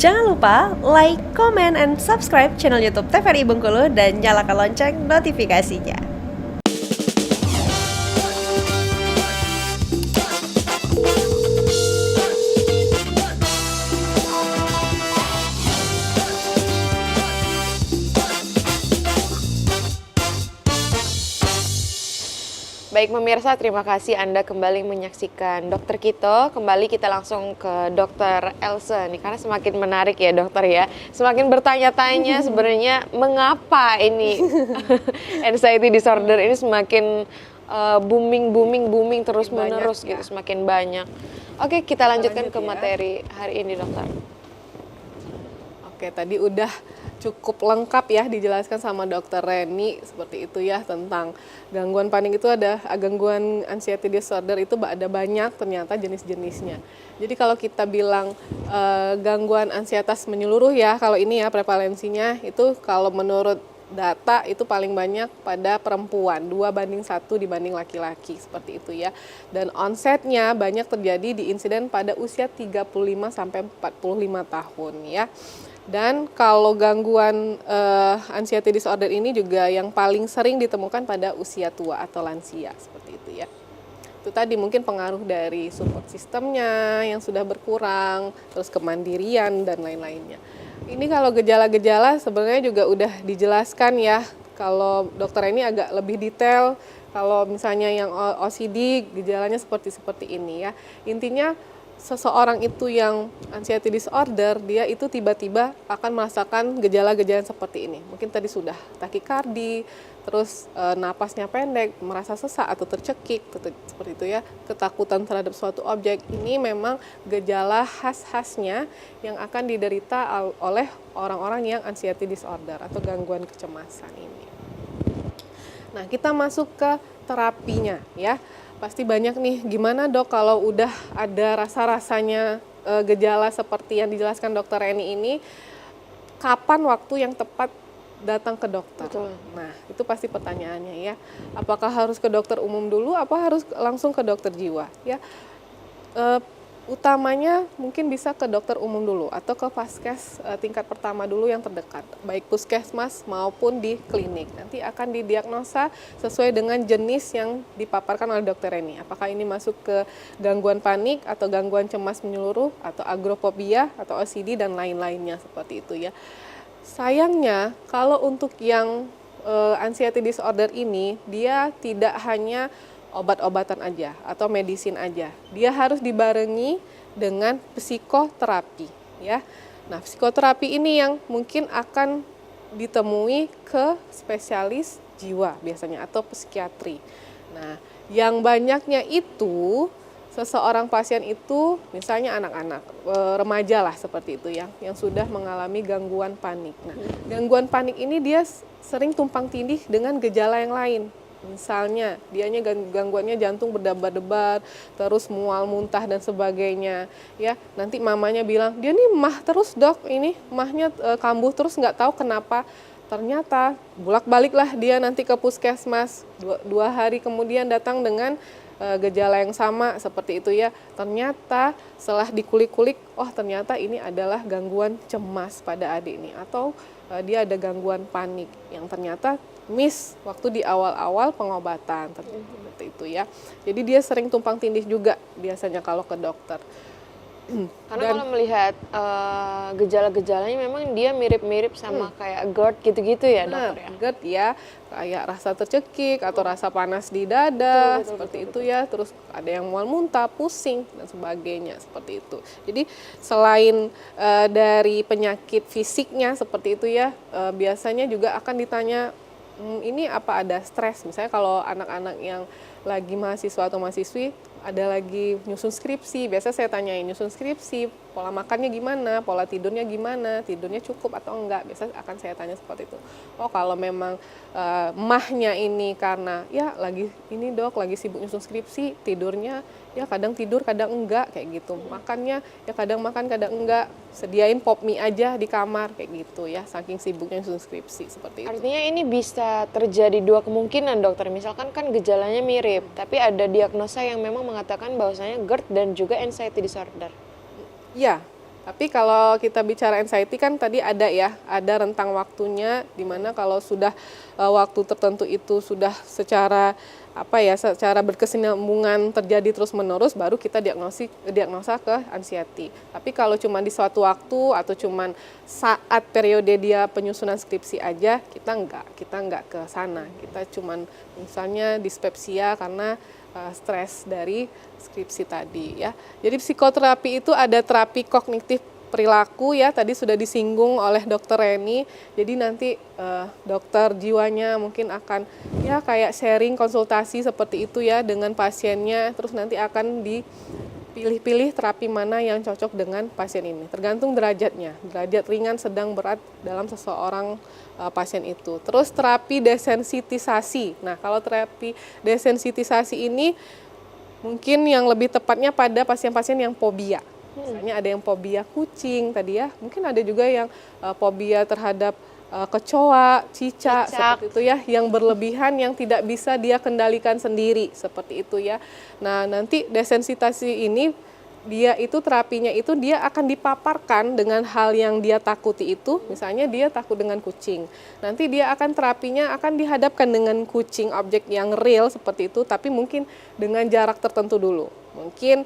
Jangan lupa like, comment, and subscribe channel YouTube TVRI Bengkulu dan nyalakan lonceng notifikasinya. Baik pemirsa, terima kasih Anda kembali menyaksikan Dokter Kito. Kembali kita langsung ke Dokter Else nih, karena semakin menarik ya dokter ya. Semakin bertanya-tanya sebenarnya mengapa ini anxiety disorder ini semakin booming terus menerus gitu, semakin banyak. Oke, kita lanjutkan ke materi hari ini dokter. Oke, tadi udah cukup lengkap ya dijelaskan sama dokter Reni seperti itu ya, tentang gangguan panik itu ada gangguan anxiety disorder itu ada banyak ternyata jenis-jenisnya. Jadi kalau kita bilang gangguan ansietas menyeluruh ya, kalau ini ya prevalensinya itu kalau menurut data itu paling banyak pada perempuan, 2:1 dibanding laki-laki seperti itu ya. Dan onsetnya banyak terjadi di insiden pada usia 35 sampai 45 tahun ya. Dan kalau gangguan anxiety disorder ini juga yang paling sering ditemukan pada usia tua atau lansia seperti itu ya. Itu tadi mungkin pengaruh dari support sistemnya yang sudah berkurang, terus kemandirian dan lain-lainnya. Ini kalau gejala-gejala sebenarnya juga udah dijelaskan ya. Kalau dokter ini agak lebih detail. Kalau misalnya yang OCD gejalanya seperti ini ya. Intinya seseorang itu yang anxiety disorder, dia itu tiba-tiba akan merasakan gejala-gejala seperti ini. Mungkin tadi sudah takikardi, terus napasnya pendek, merasa sesak atau tercekik, seperti itu ya. Ketakutan terhadap suatu objek, ini memang gejala khas-khasnya yang akan diderita oleh orang-orang yang anxiety disorder atau gangguan kecemasan ini. Nah, kita masuk ke terapinya ya. Pasti banyak nih, gimana dok kalau udah ada rasa-rasanya gejala seperti yang dijelaskan dokter Reni ini, kapan waktu yang tepat datang ke dokter? Betul. Nah, itu pasti pertanyaannya ya. Apakah harus ke dokter umum dulu, apa harus langsung ke dokter jiwa? Ya, utamanya mungkin bisa ke dokter umum dulu atau ke vaskes tingkat pertama dulu yang terdekat, baik puskesmas maupun di klinik. Nanti akan didiagnosa sesuai dengan jenis yang dipaparkan oleh dokter Reni. Apakah ini masuk ke gangguan panik atau gangguan cemas menyeluruh atau agorafobia atau OCD dan lain-lainnya seperti itu ya. Sayangnya kalau untuk yang anxiety disorder ini, dia tidak hanya obat-obatan aja atau medisin aja. Dia harus dibarengi dengan psikoterapi ya. Nah, psikoterapi ini yang mungkin akan ditemui ke spesialis jiwa biasanya atau psikiatri. Nah, yang banyaknya itu seseorang pasien itu misalnya anak-anak, remaja lah seperti itu ya, yang sudah mengalami gangguan panik. Nah, gangguan panik ini dia sering tumpang tindih dengan gejala yang lain. Misalnya, dianya gangguannya jantung berdebar-debar, terus mual, muntah dan sebagainya. Ya, nanti mamanya bilang, dia nih mah terus dok, ini mahnya kambuh terus nggak tahu kenapa. Ternyata bolak-baliklah dia nanti ke puskesmas, dua hari kemudian datang dengan gejala yang sama seperti itu ya. Ternyata setelah dikulik-kulik, oh ternyata ini adalah gangguan cemas pada adik ini, atau dia ada gangguan panik yang ternyata miss waktu di awal-awal pengobatan seperti itu ya. Jadi dia sering tumpang tindih juga biasanya kalau ke dokter. Karena kalau melihat gejala-gejalanya memang dia mirip-mirip sama kayak GERD gitu-gitu ya dokter ya? GERD ya, kayak rasa tercekik atau rasa panas di dada, seperti itu ya. Terus ada yang mual muntah, pusing dan sebagainya seperti itu. Jadi selain dari penyakit fisiknya seperti itu ya, biasanya juga akan ditanya, ini apa ada stres? Misalnya kalau anak-anak yang lagi mahasiswa atau mahasiswi ada lagi nyusun skripsi, biasa saya tanyain nyusun skripsi, pola makannya gimana, pola tidurnya gimana, tidurnya cukup atau enggak, biasa akan saya tanya seperti itu. Oh kalau memang mahnya ini karena ya lagi ini dok, lagi sibuk nyusun skripsi, tidurnya ya kadang tidur kadang enggak kayak gitu, makannya ya kadang makan kadang enggak, sediain pop mie aja di kamar kayak gitu ya, saking sibuknya nyusun skripsi seperti itu. Artinya ini bisa terjadi dua kemungkinan dokter, misalkan kan gejalanya mirip, tapi ada diagnosa yang memang mengatakan bahwasanya GERD dan juga anxiety disorder. Ya, Tapi kalau kita bicara anxiety kan tadi ada ya, ada rentang waktunya di mana kalau sudah waktu tertentu itu sudah secara secara berkesinambungan terjadi terus-menerus, baru kita diagnosa ke anxiety. Tapi kalau cuma di suatu waktu atau cuma saat periode dia penyusunan skripsi aja, kita enggak ke sana. Kita cuma misalnya dispepsia karena stres dari skripsi tadi ya. Jadi psikoterapi itu ada terapi kognitif perilaku ya, tadi sudah disinggung oleh Dokter Reni. Jadi nanti dokter jiwanya mungkin akan ya kayak sharing konsultasi seperti itu ya dengan pasiennya, terus nanti akan dipilih-pilih terapi mana yang cocok dengan pasien ini. Tergantung derajatnya, derajat ringan, sedang, berat dalam seseorang pasien itu. Terus terapi desensitisasi. Nah, kalau terapi desensitisasi ini mungkin yang lebih tepatnya pada pasien-pasien yang fobia. Misalnya ada yang fobia kucing tadi ya, mungkin ada juga yang fobia terhadap kecoa, cicak, seperti itu ya, yang berlebihan yang tidak bisa dia kendalikan sendiri, seperti itu ya. Nah, nanti desensitasi ini dia itu terapinya itu dia akan dipaparkan dengan hal yang dia takuti itu, misalnya dia takut dengan kucing. Nanti dia akan terapinya akan dihadapkan dengan kucing, objek yang real seperti itu, tapi mungkin dengan jarak tertentu dulu. Mungkin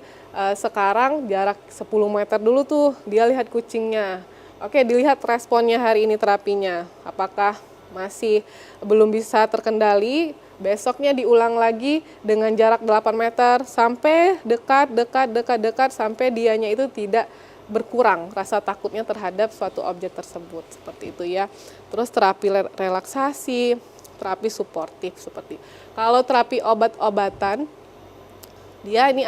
sekarang jarak 10 meter dulu tuh dia lihat kucingnya. Oke, dilihat responnya hari ini terapinya. Apakah masih belum bisa terkendali, besoknya diulang lagi dengan jarak 8 meter sampai dekat sampai dianya itu tidak berkurang rasa takutnya terhadap suatu objek tersebut, seperti itu ya. Terus terapi relaksasi, terapi suportif seperti. Kalau terapi obat-obatan dia ini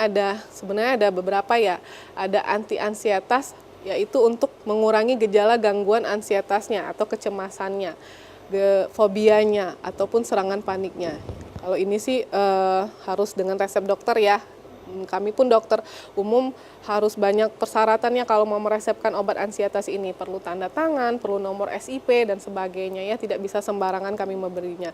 sebenarnya ada beberapa ya. Ada anti-ansietas, yaitu untuk mengurangi gejala gangguan ansietasnya atau kecemasannya, fobianya ataupun serangan paniknya. Kalau ini sih harus dengan resep dokter ya. Kami pun dokter umum harus banyak persyaratannya kalau mau meresepkan obat ansietas ini. Perlu tanda tangan, perlu nomor SIP dan sebagainya ya. Tidak bisa sembarangan kami memberinya.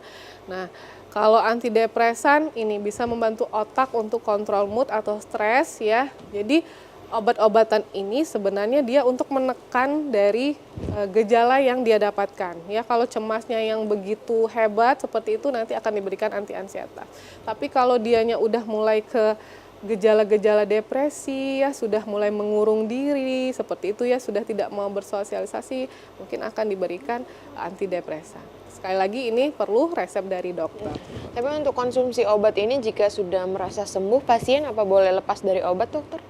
Nah, kalau antidepresan ini bisa membantu otak untuk kontrol mood atau stres ya. Jadi obat-obatan ini sebenarnya dia untuk menekan dari gejala yang dia dapatkan. Ya, kalau cemasnya yang begitu hebat seperti itu nanti akan diberikan anti-ansietas. Tapi kalau dianya udah mulai ke gejala-gejala depresi ya, sudah mulai mengurung diri seperti itu ya, sudah tidak mau bersosialisasi, mungkin akan diberikan antidepresan. Sekali lagi ini perlu resep dari dokter. Tapi untuk konsumsi obat ini jika sudah merasa sembuh pasien apa boleh lepas dari obat, dokter?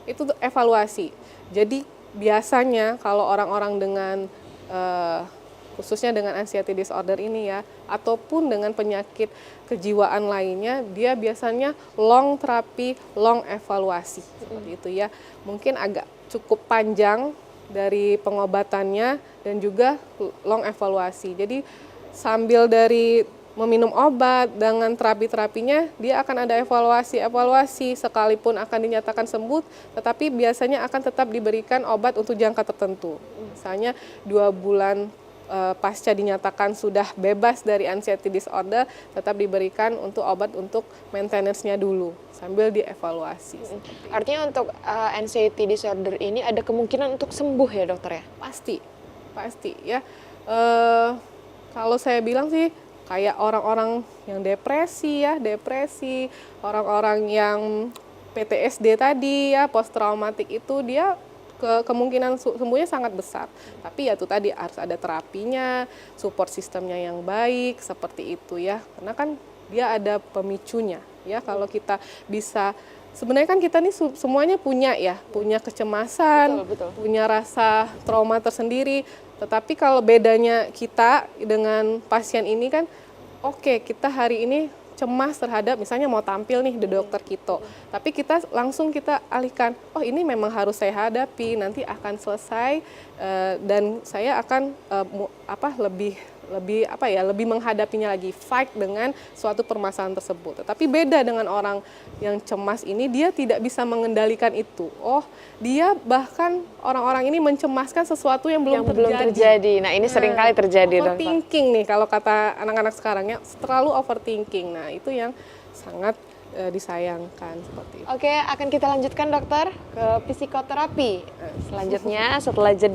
Itu evaluasi. Jadi biasanya kalau orang-orang dengan khususnya dengan anxiety disorder ini ya, ataupun dengan penyakit kejiwaan lainnya, dia biasanya long terapi, long evaluasi seperti itu ya. Mungkin agak cukup panjang dari pengobatannya dan juga long evaluasi. Jadi sambil dari meminum obat dengan terapi-terapinya, dia akan ada evaluasi sekalipun akan dinyatakan sembuh, tetapi biasanya akan tetap diberikan obat untuk jangka tertentu. Misalnya 2 bulan pasca dinyatakan sudah bebas dari anxiety disorder, tetap diberikan untuk obat untuk maintenance-nya dulu sambil dievaluasi. Artinya untuk anxiety disorder ini ada kemungkinan untuk sembuh ya, dokter ya? Pasti ya. Kalau saya bilang sih kayak orang-orang yang depresi, orang-orang yang PTSD tadi ya, post traumatik itu dia kemungkinan sembuhnya sangat besar. Tapi ya itu tadi harus ada terapinya, support sistemnya yang baik seperti itu ya. Karena kan dia ada pemicunya ya. Kalau kita bisa, sebenarnya kan kita nih semuanya punya kecemasan, betul. Punya rasa trauma tersendiri. Tetapi kalau bedanya kita dengan pasien ini kan, oke, kita hari ini cemas terhadap misalnya mau tampil nih di dokter Kito, tapi kita alihkan, oh ini memang harus saya hadapi, nanti akan selesai dan saya akan lebih menghadapinya lagi, fight dengan suatu permasalahan tersebut. Tetapi beda dengan orang yang cemas ini, dia tidak bisa mengendalikan itu. Oh, dia bahkan orang-orang ini mencemaskan sesuatu yang belum terjadi. Nah, ini sering kali terjadi. Overthinking nih kalau kata anak-anak sekarang ya, terlalu overthinking. Nah, itu yang sangat disayangkan seperti itu. Oke, akan kita lanjutkan dokter ke psikoterapi selanjutnya setelah jeda.